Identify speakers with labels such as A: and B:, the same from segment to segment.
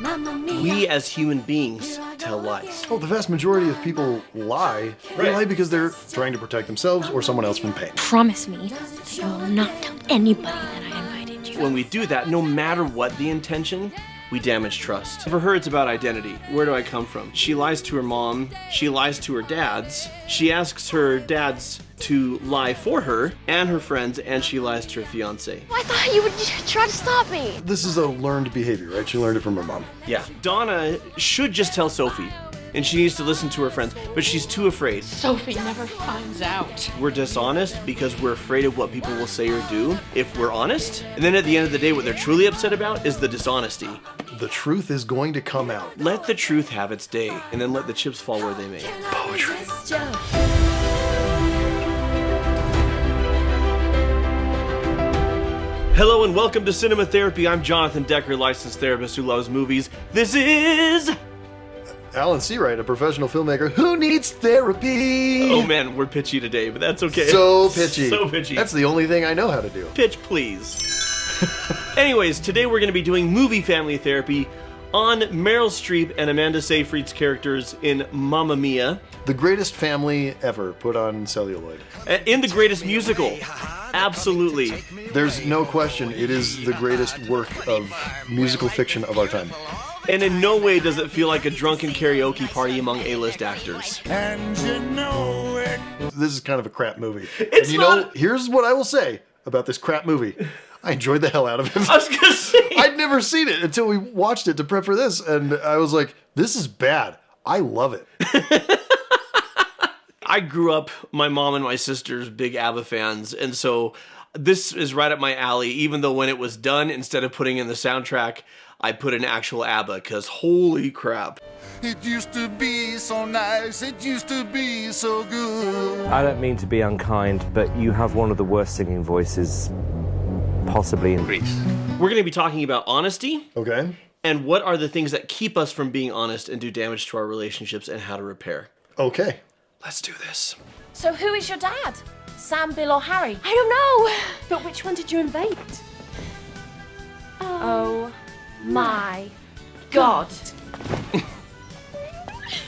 A: We as human beings tell lies.
B: Well, the vast majority of people lie. They lie because they're trying to protect themselves or someone else from pain.
C: Promise me that you will not tell anybody that I invited you.
A: When we do that, no matter what the intention, we damage trust. For her, it's about identity. Where do I come from? She lies to her mom. She lies to her dads. She asks her dads to lie for her and her friends, and she lies to her fiance.
C: I thought you would try to stop me.
B: This is a learned behavior, right? She learned it from her mom.
A: Yeah. Donna should just tell Sophie, and she needs to listen to her friends, but she's too afraid.
D: Sophie never finds out.
A: We're dishonest because we're afraid of what people will say or do if we're honest. And then at the end of the day, what they're truly upset about is the dishonesty.
B: The truth is going to come out.
A: Let the truth have its day, and then let the chips fall where they may.
B: Poetry.
A: Hello and welcome to Cinema Therapy. I'm Jonathan Decker, licensed therapist who loves movies. This is...
B: Alan Seawright, a professional filmmaker who needs therapy.
A: Oh man, we're pitchy today, but that's okay.
B: So pitchy.
A: So pitchy.
B: That's the only thing I know how to do.
A: Pitch, please. Anyways, today we're going to be doing movie family therapy on Meryl Streep and Amanda Seyfried's characters in Mamma Mia.
B: The greatest family ever put on celluloid.
A: In the greatest musical. Absolutely.
B: There's no question it is the greatest work of musical fiction of our time.
A: And in no way does it feel like a drunken karaoke party among A-list actors.
E: And you know it.
B: This is kind of a crap movie.
A: It's
B: and you
A: not-
B: know, here's what I will say about this crap movie. I enjoyed the hell out of it.
A: I was gonna say.
B: I'd never seen it until we watched it to prep for this, and I was like, this is bad. I love it.
A: I grew up, my mom and my sister's big ABBA fans, and so this is right up my alley, even though when it was done, instead of putting in the soundtrack, I put in actual ABBA, because holy crap.
E: It used to be so nice, it used to be so good.
F: I don't mean to be unkind, but you have one of the worst singing voices possibly in Greece.
A: We're going to be talking about honesty,
B: Okay.
A: and what are the things that keep us from being honest and do damage to our relationships and how to repair.
B: Okay.
A: Let's do this.
G: So who is your dad? Sam, Bill or Harry?
C: I don't know.
G: But which one did you invite? Oh my God.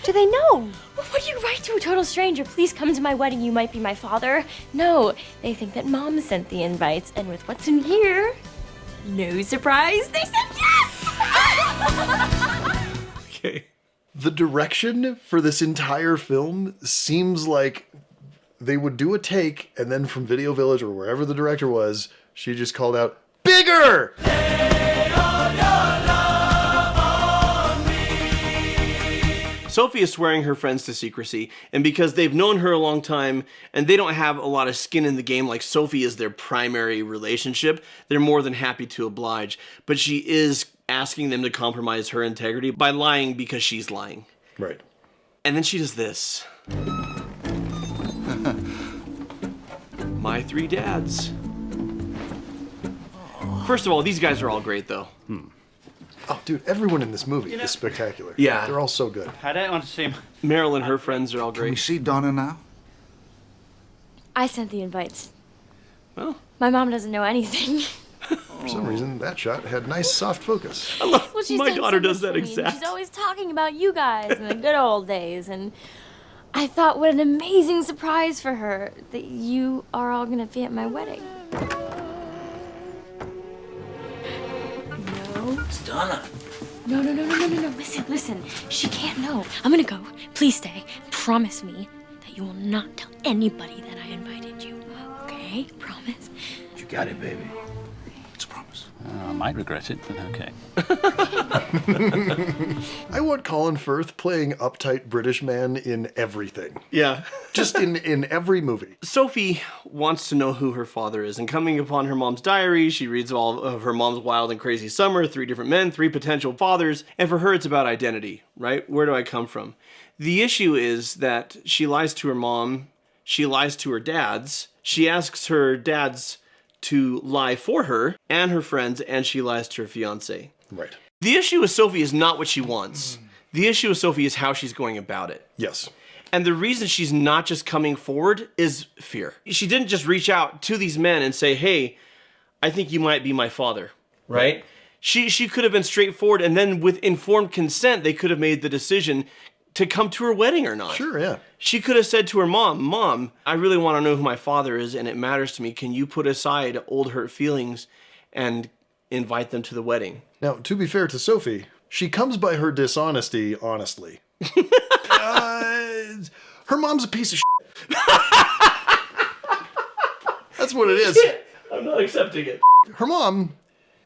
C: Do they know? What do you write to a total stranger? Please come to my wedding, you might be my father. No, they think that mom sent the invites, and with what's in here, no surprise, they said yes!
A: Okay.
B: The direction for this entire film seems like they would do a take, and then from Video Village or wherever the director was, she just called out, "Bigger!"
A: Sophie is swearing her friends to secrecy, and because they've known her a long time and they don't have a lot of skin in the game like Sophie is their primary relationship, they're more than happy to oblige. But she is asking them to compromise her integrity by lying because she's lying.
B: Right.
A: And then she does this. My three dads. First of all, these guys are all great though.
B: Oh, dude, everyone in this movie is spectacular.
A: Yeah.
B: They're all so good.
H: I don't want to see him.
A: Meryl and her friends are all
E: Can we
A: great.
E: see Donna now?
C: I sent the invites.
A: Well,
C: My mom doesn't know anything.
B: For some reason, that shot had nice soft focus.
C: Well, she's
A: my
C: done
A: daughter
C: so
A: does
C: much
A: that
C: for me, and
A: exact.
C: She's always talking about you guys and the good old days, and I thought what an amazing surprise for her that you are all gonna be at my wedding. No.
H: It's Donna.
C: No. Listen. She can't know. I'm gonna go. Please stay. Promise me that you will not tell anybody that I invited you. Okay? Promise?
H: You got it, baby.
E: It's a promise.
H: I might regret it, but okay.
B: I want Colin Firth playing uptight British man in everything.
A: yeah.
B: Just in every movie.
A: Sophie wants to know who her father is, and coming upon her mom's diary, she reads all of her mom's wild and crazy summer, 3 different men, 3 potential fathers, and for her it's about identity, right? Where do I come from? The issue is that she lies to her mom, she lies to her dads, she asks her dads to lie for her and her friends, and she lies to her fiance.
B: Right.
A: The issue with Sophie is not what she wants. The issue with Sophie is how she's going about it.
B: Yes.
A: And the reason she's not just coming forward is fear. She didn't just reach out to these men and say, hey, I think you might be my father, right? She could have been straightforward, and then with informed consent, they could have made the decision to come to her wedding or not.
B: Sure, yeah.
A: She could have said to her mom, Mom, I really want to know who my father is, and it matters to me. Can you put aside old hurt feelings and invite them to the wedding?
B: Now, to be fair to Sophie, she comes by her dishonesty honestly. Her mom's a piece of shit. That's what it is.
A: I'm not accepting it.
B: Her mom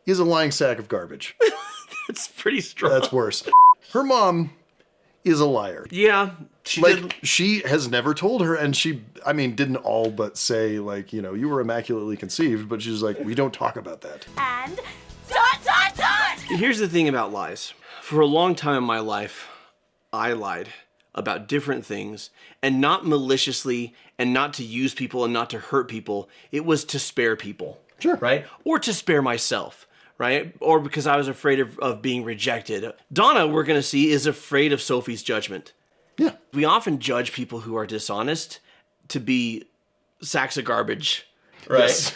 B: is a lying sack of garbage.
A: It's pretty strong.
B: That's worse. Her mom is a liar.
A: Yeah,
B: She has never told her, and she, I mean, didn't all but say, like, you know, you were immaculately conceived, but she's like, we don't talk about that.
C: And dot, dot, dot!
A: Here's the thing about lies. For a long time in my life, I lied about different things, and not maliciously, and not to use people, and not to hurt people. It was to spare people.
B: Sure.
A: Right? Or to spare myself. Right? Or because I was afraid of being rejected. Donna, we're going to see, is afraid of Sophie's judgment.
B: Yeah.
A: We often judge people who are dishonest to be sacks of garbage. Right?
B: Yes.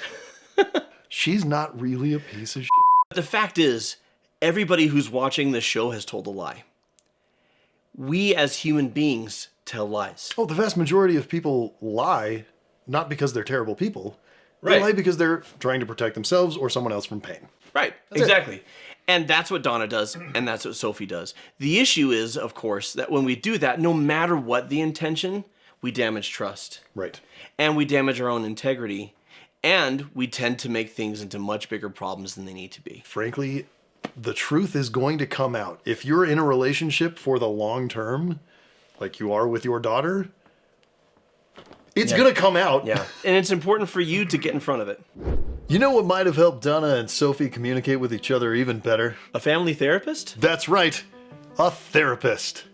B: She's not really a piece of shit.
A: The fact is, everybody who's watching this show has told a lie. We as human beings tell lies.
B: Oh, the vast majority of people lie, not because they're terrible people. They
A: Right.
B: lie because they're trying to protect themselves or someone else from pain.
A: Right, exactly. And that's what Donna does, and that's what Sophie does. The issue is, of course, that when we do that, no matter what the intention, we damage trust.
B: Right.
A: And we damage our own integrity. And we tend to make things into much bigger problems than they need to be.
B: Frankly, the truth is going to come out. If you're in a relationship for the long term, like you are with your daughter, it's going to come out.
A: Yeah. And it's important for you to get in front of it.
B: You know what might have helped Donna and Sophie communicate with each other even better?
A: A family therapist?
B: That's right, a therapist.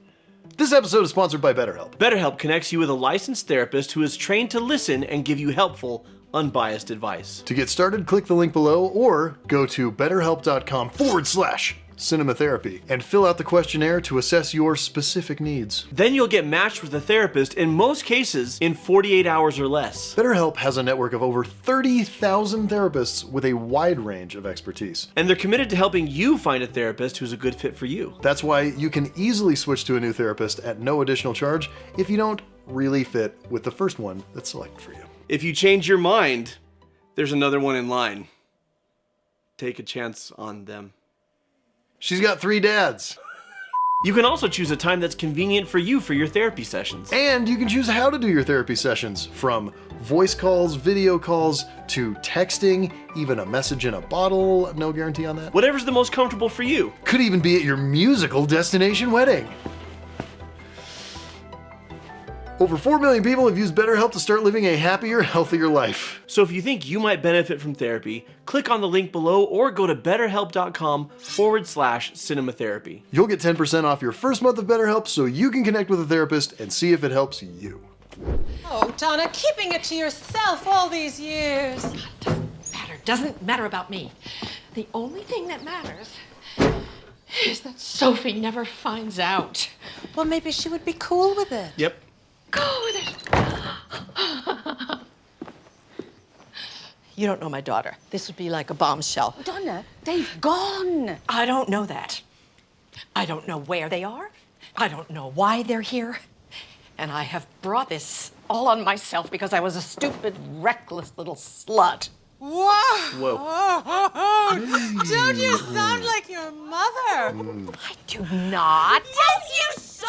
B: This episode is sponsored by BetterHelp.
A: BetterHelp connects you with a licensed therapist who is trained to listen and give you helpful, unbiased advice.
B: To get started, click the link below or go to betterhelp.com/cinematherapy and fill out the questionnaire to assess your specific needs.
A: Then you'll get matched with a therapist, in most cases, in 48 hours or less.
B: BetterHelp has a network of over 30,000 therapists with a wide range of expertise.
A: And they're committed to helping you find a therapist who's a good fit for you.
B: That's why you can easily switch to a new therapist at no additional charge if you don't really fit with the first one that's selected for you.
A: If you change your mind, there's another one in line. Take a chance on them.
B: She's got 3 dads.
A: You can also choose a time that's convenient for you for your therapy sessions.
B: And you can choose how to do your therapy sessions, from voice calls, video calls, to texting, even a message in a bottle. No guarantee on that.
A: Whatever's the most comfortable for you.
B: Could even be at your musical destination wedding. Over 4 million people have used BetterHelp to start living a happier, healthier life.
A: So if you think you might benefit from therapy, click on the link below or go to betterhelp.com/cinematherapy.
B: You'll get 10% off your first month of BetterHelp so you can connect with a therapist and see if it helps you.
I: Oh, Donna, keeping it to yourself all these years.
D: Doesn't matter about me. The only thing that matters is that Sophie never finds out.
I: Well, maybe she would be cool with it.
A: Yep.
D: Go with it. You don't know my daughter. This would be like a bombshell.
G: Donna, they've gone.
D: I don't know that. I don't know where they are. I don't know why they're here. And I have brought this all on myself because I was a stupid, reckless little slut.
I: Whoa!
A: Whoa.
I: Don't you sound like your mother?
D: I do not.
G: Yes, you so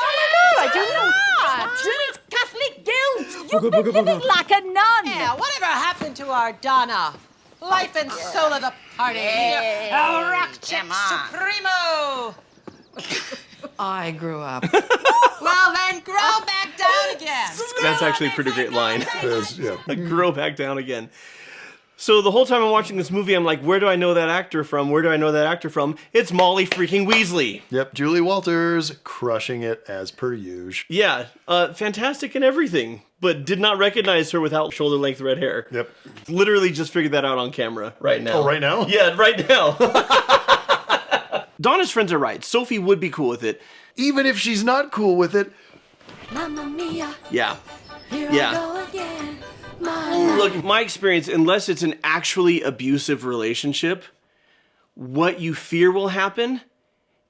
D: I do not.
G: It's Catholic guilt. You've been living like a nun.
I: Yeah, whatever happened to our Donna? Life and soul of the party. El Rock Chick Supremo.
D: I grew up.
I: Well, then grow back down again.
A: That's actually a pretty great line.
B: Yeah.
A: Like, grow back down again. So the whole time I'm watching this movie, I'm like, where do I know that actor from? Where do I know that actor from? It's Molly freaking Weasley.
B: Yep, Julie Walters crushing it as per usual.
A: Yeah, fantastic in everything, but did not recognize her without shoulder-length red hair.
B: Yep.
A: Literally just figured that out on camera right now.
B: Oh, right now?
A: Yeah, right now. Donna's friends are right. Sophie would be cool with it.
B: Even if she's not cool with it,
G: Mamma mia,
A: Yeah.
G: here
A: Yeah.
G: I go again.
A: Look, my experience, unless it's an actually abusive relationship, what you fear will happen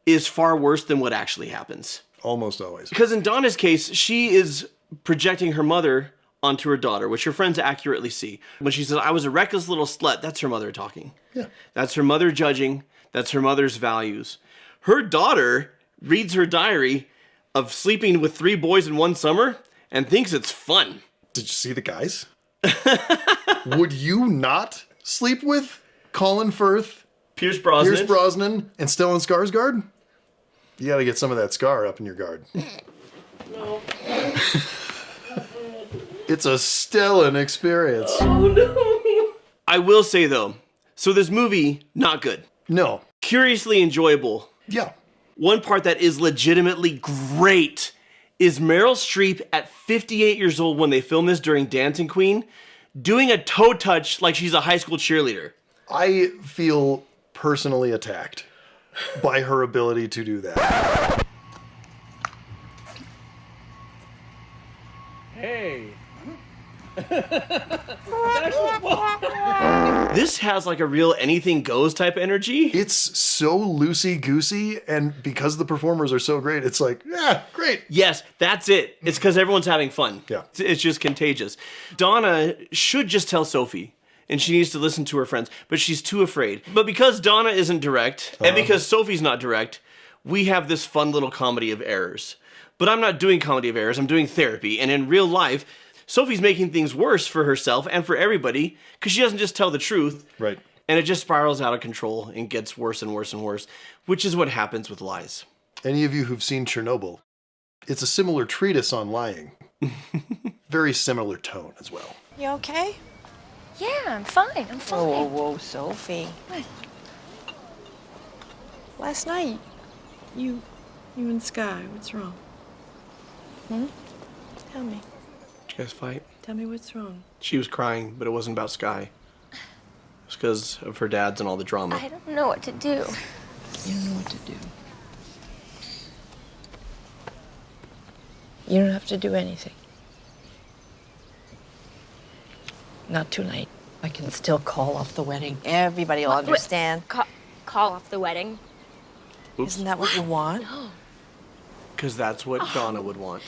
A: is far worse than what actually happens.
B: Almost always.
A: Because in Donna's case, she is projecting her mother onto her daughter, which her friends accurately see. When she says, I was a reckless little slut, that's her mother talking.
B: Yeah.
A: That's her mother judging. That's her mother's values. Her daughter reads her diary of sleeping with 3 boys in one summer and thinks it's fun.
B: Did you see the guys? Would you not sleep with Colin Firth,
A: Pierce Brosnan.
B: Pierce Brosnan, and Stellan Skarsgård? You gotta get some of that scar up in your guard.
A: No.
B: It's a Stellan experience.
A: Oh no. I will say though, so this movie, not good.
B: No.
A: Curiously enjoyable.
B: Yeah.
A: One part that is legitimately great is Meryl Streep at 58 years old when they filmed this during Dancing Queen, doing a toe touch like she's a high school cheerleader.
B: I feel personally attacked by her ability to do that.
A: Hey. This has like a real anything goes type energy.
B: It's so loosey-goosey, and because the performers are so great, it's like, yeah, great.
A: Yes, that's it. It's because everyone's having fun.
B: Yeah.
A: It's just contagious. Donna should just tell Sophie, and she needs to listen to her friends, but she's too afraid. But because Donna isn't direct, and because Sophie's not direct, we have this fun little comedy of errors. But I'm not doing comedy of errors, I'm doing therapy, and in real life, Sophie's making things worse for herself and for everybody because she doesn't just tell the truth.
B: Right.
A: And it just spirals out of control and gets worse and worse and worse, which is what happens with lies.
B: Any of you who've seen Chernobyl, it's a similar treatise on lying. Very similar tone as well.
D: You okay?
C: Yeah, I'm fine. I'm fine.
D: Whoa, Sophie. What? Last night, you and Sky, what's wrong? Tell me.
A: Did you guys fight?
D: Tell me what's wrong.
A: She was crying, but it wasn't about Sky. It was because of her dad's and all the drama.
C: I don't know what to do.
D: You don't know what to do. You don't have to do anything. Not too late. I can still call off the wedding. Everybody will understand.
C: Call off the wedding.
A: Oops.
D: Isn't that what you want?
A: Because that's what Donna would want.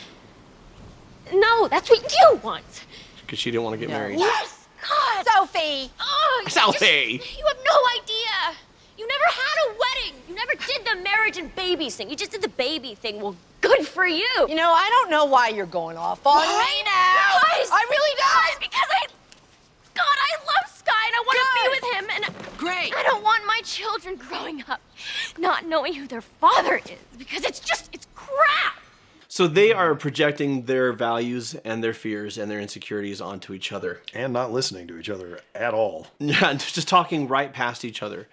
C: No, that's what you want.
A: Because she didn't want to get married.
C: Yes! God!
I: Sophie!
C: Oh,
A: Sophie!
C: You have no idea. You never had a wedding. You never did the marriage and babies thing. You just did the baby thing. Well, good for you.
I: You know, I don't know why you're going off on me now.
C: Guys,
I: I really don't.
C: because I love Sky and I want to be with him. And
I: Great.
C: I don't want my children growing up not knowing who their father is because it's crap.
A: So they are projecting their values and their fears and their insecurities onto each other.
B: And not listening to each other at all.
A: Yeah, just talking right past each other.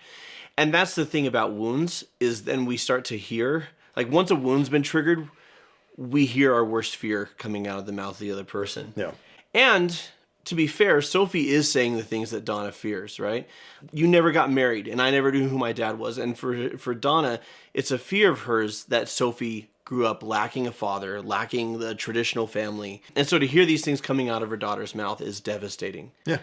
A: And that's the thing about wounds, is then we start to hear, like once a wound's been triggered, we hear our worst fear coming out of the mouth of the other person.
B: Yeah.
A: And to be fair, Sophie is saying the things that Donna fears, right? You never got married, and I never knew who my dad was. And for Donna, it's a fear of hers that Sophie grew up lacking a father, lacking the traditional family. And so to hear these things coming out of her daughter's mouth is devastating.
B: Yeah.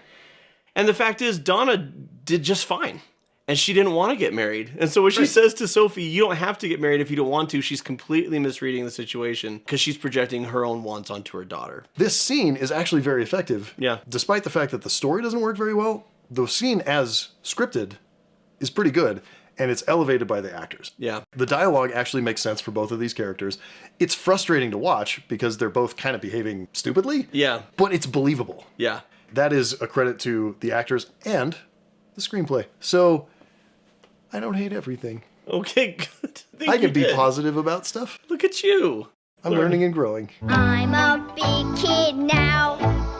A: And the fact is, Donna did just fine. And she didn't want to get married. And so when she says to Sophie, you don't have to get married if you don't want to, she's completely misreading the situation because she's projecting her own wants onto her daughter.
B: This scene is actually very effective.
A: Yeah.
B: Despite the fact that the story doesn't work very well, the scene as scripted is pretty good, and it's elevated by the actors.
A: Yeah.
B: The dialogue actually makes sense for both of these characters. It's frustrating to watch because they're both kind of behaving stupidly.
A: Yeah.
B: But it's believable.
A: Yeah.
B: That is a credit to the actors and the screenplay. So I don't hate everything.
A: Okay, good.
B: I can be positive about stuff.
A: Look at you.
B: I'm learning and growing.
J: I'm a big kid now.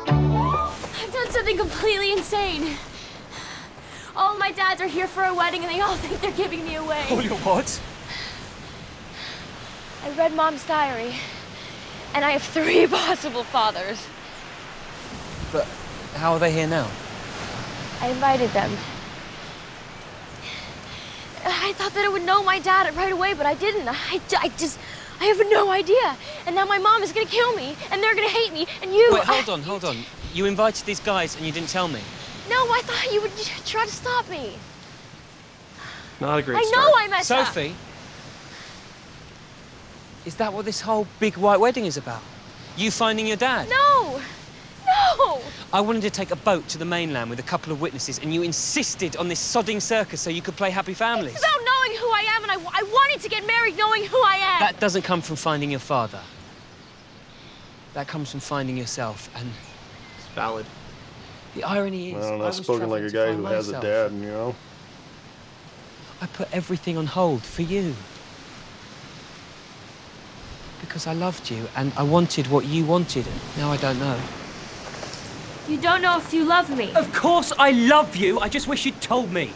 C: I've done something completely insane. All of my dads are here for a wedding and they all think they're giving me away.
K: Oh, you what?
C: I read Mom's diary, and I have 3 possible fathers.
K: But how are they here now?
C: I invited them. I thought that I would know my dad right away, but I didn't. I have no idea. And now my mom is gonna kill me, and they're gonna hate me, and you...
K: Wait, hold on. You invited these guys and you didn't tell me.
C: No, I thought you would try to stop me.
A: Not a great
C: I
A: start.
C: know I messed up.
K: Sophie? Is that what this whole big white wedding is about? You finding your dad?
C: No! No!
K: I wanted to take a boat to the mainland with a couple of witnesses, and you insisted on this sodding circus so you could play happy families.
C: It's about knowing who I am, and I wanted to get married knowing who I am.
K: That doesn't come from finding your father. That comes from finding yourself, and
A: It's valid.
K: the irony is,
B: Well,
K: I
B: that's
K: was
B: spoken like a guy
K: travelling to
B: who
K: find
B: has a
K: myself.
B: dad, you know?
K: I put everything on hold for you. Because I loved you, and I wanted what you wanted, and now I don't know.
C: You don't know if you love me.
K: Of course I love you, I just wish you'd told me.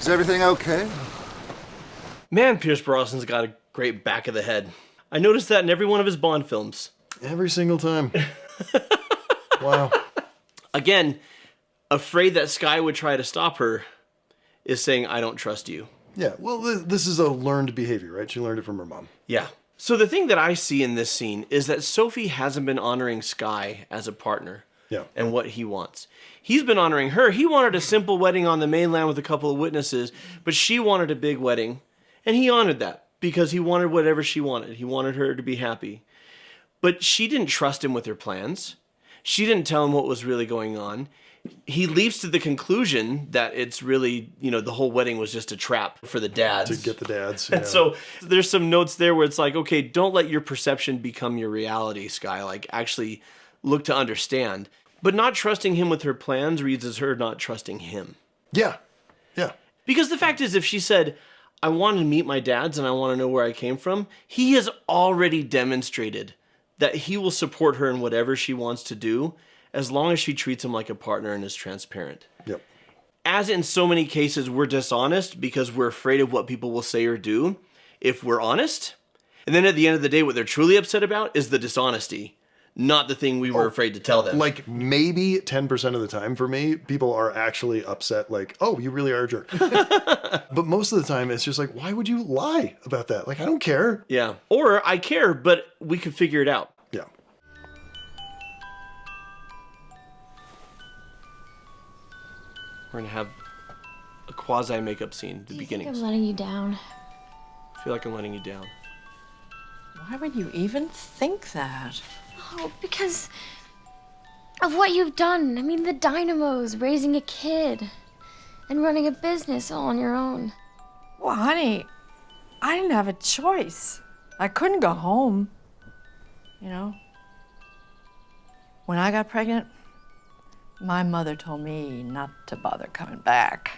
E: Is everything okay?
A: Man, Pierce Brosnan's got a great back of the head. I noticed that in every one of his Bond films.
B: Every single time. Wow.
A: Again, afraid that Skye would try to stop her, is saying, I don't trust you.
B: Yeah, well, this is a learned behavior, right? She learned it from her mom.
A: Yeah. So the thing that I see in this scene is that Sophie hasn't been honoring Skye as a partner.
B: Yeah.
A: And what he wants. He's been honoring her. He wanted a simple wedding on the mainland with a couple of witnesses, but she wanted a big wedding. And he honored that because he wanted whatever she wanted. He wanted her to be happy. But she didn't trust him with her plans. She didn't tell him what was really going on. He leaps to the conclusion that it's really, the whole wedding was just a trap for the dads.
B: To get the dads.
A: And so there's some notes there where it's like, okay, don't let your perception become your reality, Skye. Like, actually look to understand. But not trusting him with her plans reads as her not trusting him.
B: Yeah. Yeah.
A: Because the fact is, if she said, I want to meet my dads and I want to know where I came from, he has already demonstrated that he will support her in whatever she wants to do, as long as she treats him like a partner and is transparent.
B: Yep.
A: As in so many cases, we're dishonest because we're afraid of what people will say or do if we're honest. And then at the end of the day, what they're truly upset about is the dishonesty, not the thing we were afraid to tell them.
B: Like maybe 10% of the time for me, people are actually upset, like, oh, you really are a jerk. But most of the time, it's just like, why would you lie about that? Like, I don't care.
A: Yeah. Or I care, but we could figure it out.
B: Yeah.
A: We're going to have a quasi makeup scene at the beginning.
C: I'm letting you down.
A: I feel like I'm letting you down.
I: Why would you even think that?
C: Oh, because of what you've done. I mean, the Dynamos, raising a kid, and running a business all on your own.
I: Well, honey, I didn't have a choice. I couldn't go home. When I got pregnant, my mother told me not to bother coming back.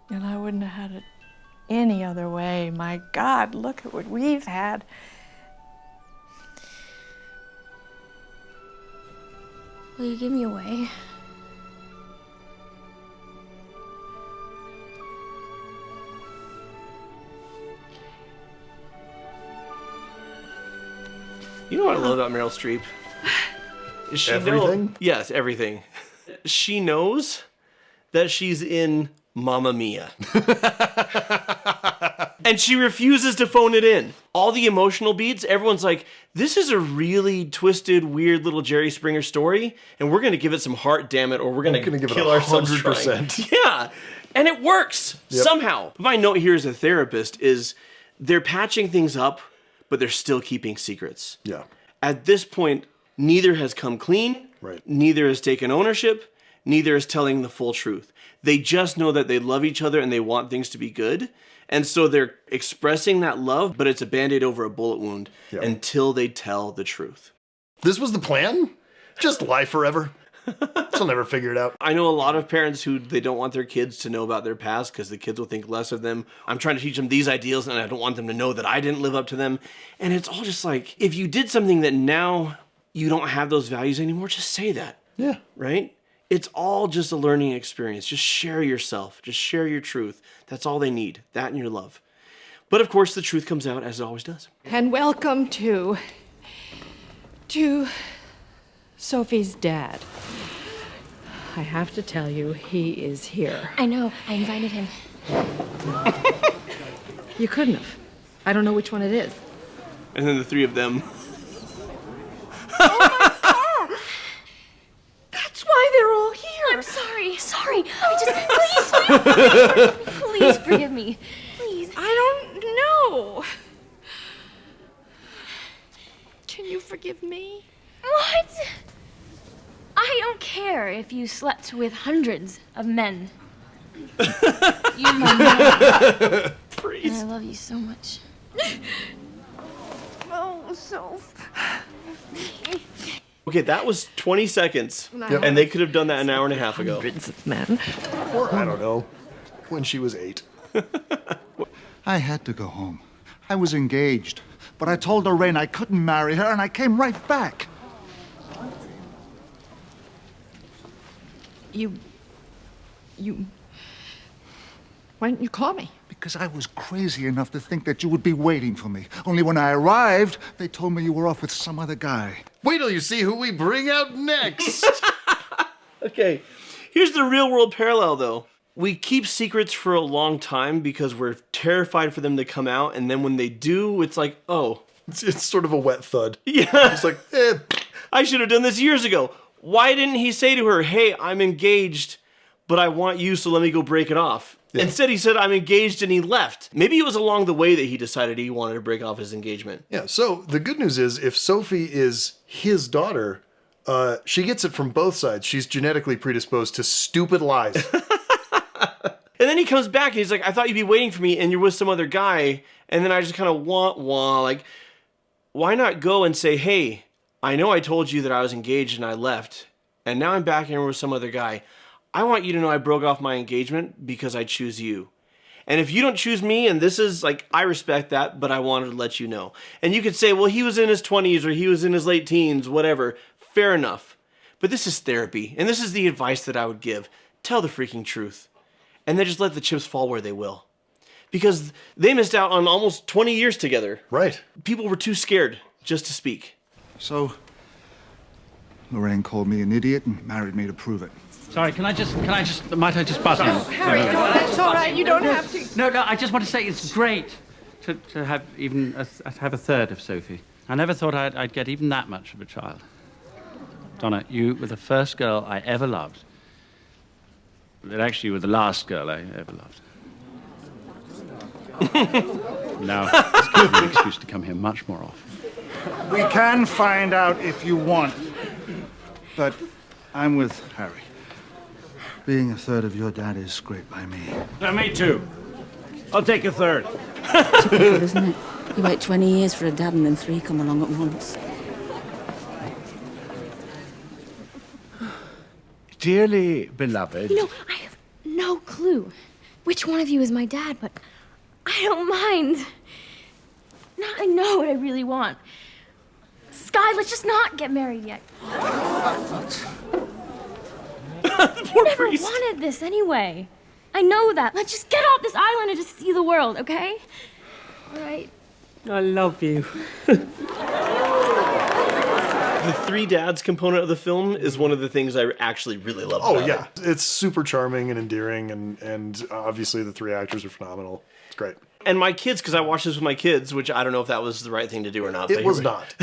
I: And I wouldn't have had it any other way. My God, look at what we've had.
C: Will you give me away?
A: You know what I love about Meryl Streep? Is she
B: Everything?
A: Yes, everything. She knows that she's in Mamma Mia. And she refuses to phone it in. All the emotional beats, everyone's like, this is a really twisted, weird little Jerry Springer story, and we're going to give it some heart, damn it, or we're going to kill ourselves
B: 100%.
A: trying. Yeah, and it works somehow. My note here as a therapist is they're patching things up, but they're still keeping secrets.
B: Yeah.
A: At this point, neither has come clean,
B: Right.
A: neither has taken ownership, neither is telling the full truth. They just know that they love each other and they want things to be good. And so they're expressing that love, but it's a Band-Aid over a bullet wound until they tell the truth.
B: This was the plan? Just lie forever. She'll never figure it out.
A: I know a lot of parents who they don't want their kids to know about their past because the kids will think less of them. I'm trying to teach them these ideals and I don't want them to know that I didn't live up to them. And it's all just like, if you did something that now you don't have those values anymore, just say that.
B: Yeah.
A: Right? It's all just a learning experience. Just share yourself. Just share your truth. That's all they need. That and your love. But of course, the truth comes out as it always does.
I: And welcome to Sophie's dad. I have to tell you, he is here.
C: I know. I invited him.
I: You couldn't have. I don't know which one it is.
A: And then the three of them.
I: That's why they're all here.
C: I'm sorry. Sorry. Please forgive me. Please.
G: I don't know. Can you forgive me?
C: What? I don't care if you slept with hundreds of men. You're my man.
A: Freeze.
C: And I love you so much.
G: Oh, so.
A: Okay, that was 20 seconds.
G: Yep.
A: And they could have done that an hour and a half ago.
D: Hundreds of men.
B: Or, I don't know, when she was 8.
E: I had to go home. I was engaged. But I told Lorraine I couldn't marry her, and I came right back.
D: You. Why didn't you call me?
E: Because I was crazy enough to think that you would be waiting for me. Only when I arrived, they told me you were off with some other guy.
B: Wait till you see who we bring out next.
A: Okay, here's the real world parallel though. We keep secrets for a long time because we're terrified for them to come out, and then when they do, it's like, oh.
B: It's sort of a wet thud.
A: Yeah.
B: It's like,
A: I should have done this years ago. Why didn't he say to her, hey, I'm engaged, but I want you, so let me go break it off? Yeah. Instead, he said, I'm engaged, and he left. Maybe it was along the way that he decided he wanted to break off his engagement.
B: Yeah, so the good news is, if Sophie is his daughter, she gets it from both sides. She's genetically predisposed to stupid lies.
A: And then he comes back, and he's like, I thought you'd be waiting for me, and you're with some other guy. And then I just kind of wah, like, why not go and say, hey, I know I told you that I was engaged and I left, and now I'm back here with some other guy. I want you to know I broke off my engagement because I choose you. And if you don't choose me, and this is like, I respect that, but I wanted to let you know. And you could say, well, he was in his 20s or he was in his late teens, whatever. Fair enough. But this is therapy, and this is the advice that I would give. Tell the freaking truth. And then just let the chips fall where they will. Because they missed out on almost 20 years together.
B: Right.
A: People were too scared just to speak.
E: So, Lorraine called me an idiot and married me to prove it.
H: Sorry, might I just butt in?
G: Harry, it's all right. You don't have to.
H: No, I just want to say it's great to have have a third of Sophie. I never thought I'd get even that much of a child. Donna, you were the first girl I ever loved. But actually, you were the last girl I ever loved. Now, it's given me an excuse to come here much more often.
E: We can find out if you want. But I'm with Harry. Being a third of your dad is great by me.
H: Me too. I'll take a third.
L: Typical, isn't it? You wait 20 years for a dad and then 3 come along at once.
H: Dearly beloved.
C: You know, I have no clue which one of you is my dad, but I don't mind. Now I know what I really want. Sky, let's just not get married yet.
A: Poor
C: never
A: priest.
C: wanted this anyway. I know that. Let's just get off this island and just see the world, okay? All right.
K: I love you.
A: The three dads component of the film is one of the things I actually really love
B: Oh,
A: about
B: yeah.
A: it.
B: It's super charming and endearing, and obviously the 3 actors are phenomenal. It's great.
A: And my kids, because I watched this with my kids, which I don't know if that was the right thing to do or not.
B: It was not.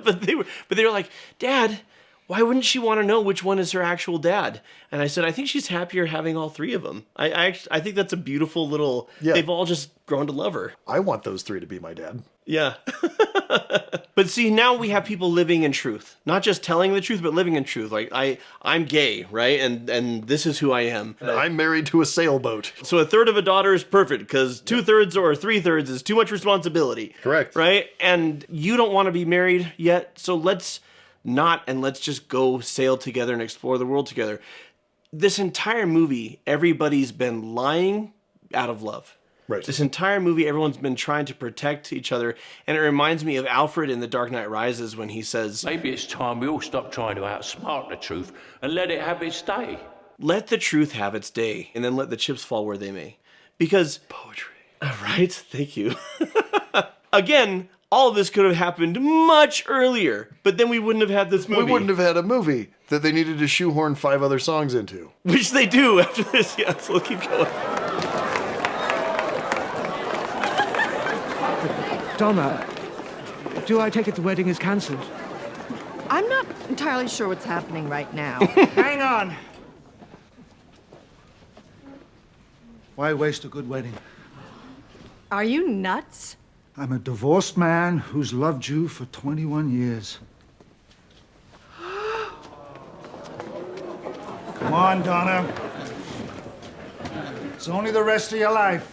A: but they were like, Dad, why wouldn't she want to know which one is her actual dad? And I said, I think she's happier having all 3 of them. I think that's a beautiful little.
B: Yeah.
A: They've all just grown to love her.
B: I want those 3 to be my dad.
A: Yeah. But see, now we have people living in truth, not just telling the truth, but living in truth. Like I'm gay, right? And this is who I am.
B: And I'm married to a sailboat.
A: So a third of a daughter is perfect because 2/3 or 3/3 is too much responsibility.
B: Correct.
A: Right? And you don't want to be married yet, so let's not, and let's just go sail together and explore the world together. This entire movie, everybody's been lying out of love.
B: Right.
A: This entire movie, everyone's been trying to protect each other, and it reminds me of Alfred in The Dark Knight Rises when he says,
M: maybe it's time we all stop trying to outsmart the truth and let it have its day.
A: let the truth have its day, and then let the chips fall where they may. Because
B: poetry.
A: Right? Thank you. Again, all of this could have happened much earlier, but then we wouldn't have had this movie.
B: We wouldn't have had a movie that they needed to shoehorn 5 other songs into.
A: Which they do after this, yeah, so we'll keep going.
N: Donna, do I take it the wedding is cancelled?
I: I'm not entirely sure what's happening right now.
N: Hang on.
E: Why waste a good wedding?
I: Are you nuts?
E: I'm a divorced man who's loved you for 21 years. Come on, Donna. It's only the rest of your life.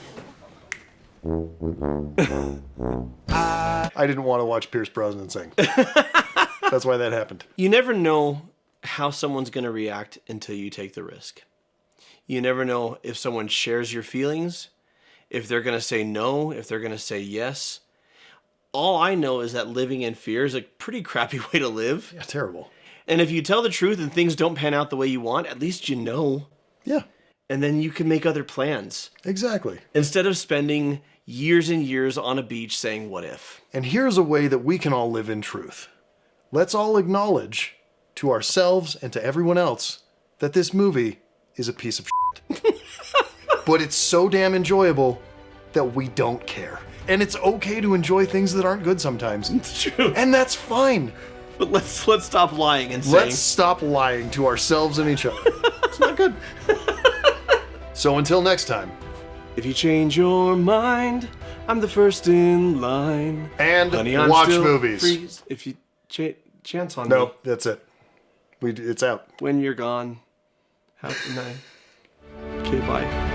B: I didn't want to watch Pierce Brosnan sing. That's why that happened.
A: You never know how someone's going to react until you take the risk. You never know if someone shares your feelings, if they're going to say no, if they're going to say yes. All I know is that living in fear is a pretty crappy way to live.
B: Yeah, terrible.
A: And if you tell the truth and things don't pan out the way you want, at least you know.
B: Yeah.
A: And then you can make other plans.
B: Exactly.
A: Instead of spending years and years on a beach saying, what if?
B: And here's a way that we can all live in truth. Let's all acknowledge to ourselves and to everyone else that this movie is a piece of shit. But it's so damn enjoyable that we don't care. And it's okay to enjoy things that aren't good sometimes.
A: It's true.
B: And that's fine.
A: But let's stop lying and saying...
B: Let's stop lying to ourselves and each other. It's not good. So until next time.
A: If you change your mind, I'm the first in line.
B: And
A: Honey, I'm
B: watch
A: still
B: movies.
A: Free. If you chance on me.
B: No, that's it. It's out.
A: When you're gone. Happy night. Okay, bye.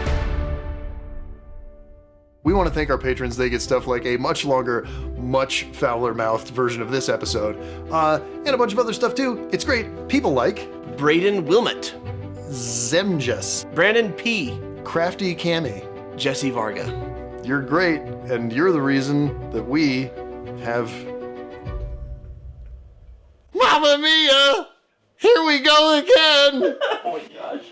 B: We want to thank our patrons. They get stuff like a much longer, much fouler-mouthed version of this episode. And a bunch of other stuff too. It's great. People like...
A: Braden Wilmot.
B: Zemjas.
A: Brandon P.
B: Crafty Cammy.
A: Jesse Varga.
B: You're great, and you're the reason that we have... Mamma Mia! Here we go again!
A: Oh my gosh.